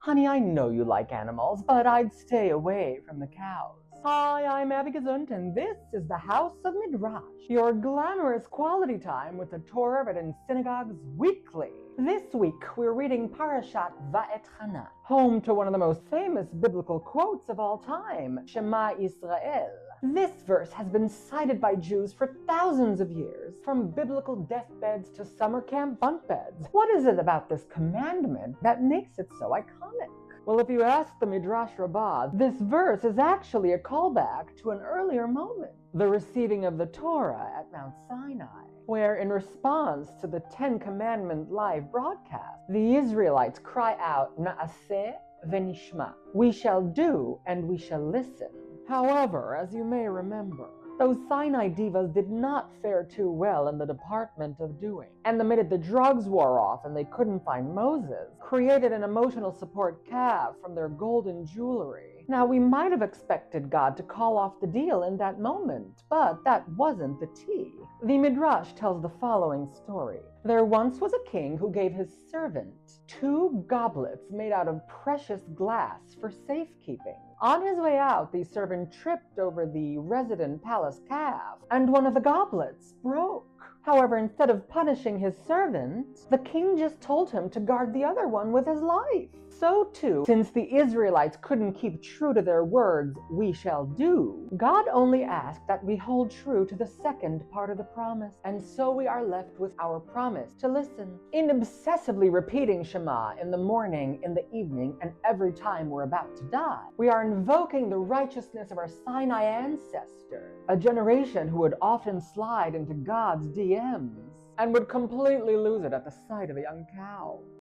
Honey, I know you like animals, but I'd stay away from the cows. Hi, I'm Abby Gesund, and this is the House of Midrash, your glamorous quality time with the Torah read in synagogues weekly. This week, we're reading Parashat Va'etchanan, home to one of the most famous biblical quotes of all time, Shema Yisrael. This verse has been cited by Jews for thousands of years, from biblical deathbeds to summer camp bunk beds. What is it about this commandment that makes it so iconic? Well, if you ask the Midrash Rabbah, this verse is actually a callback to an earlier moment, the receiving of the Torah at Mount Sinai, where in response to the Ten Commandment live broadcast, the Israelites cry out, Na'aseh v'nishma, we shall do and we shall listen. However, as you may remember, those Sinai divas did not fare too well in the department of doing. And the minute the drugs wore off and they couldn't find Moses, created an emotional support calf from their golden jewelry. Now, we might have expected God to call off the deal in that moment, but that wasn't the tea. The Midrash tells the following story. There once was a king who gave his servant 2 goblets made out of precious glass for safekeeping. On his way out, the servant tripped over the resident palace calf, and one of the goblets broke. However, instead of punishing his servant, the king just told him to guard the other one with his life. So too, since the Israelites couldn't keep true to their words, we shall do, God only asked that we hold true to the second part of the promise. And so we are left with our promise to listen. In obsessively repeating Shema in the morning, in the evening, and every time we're about to die, we are invoking the righteousness of our Sinai ancestors, a generation who would often slide into God's DMs and would completely lose it at the sight of a young cow.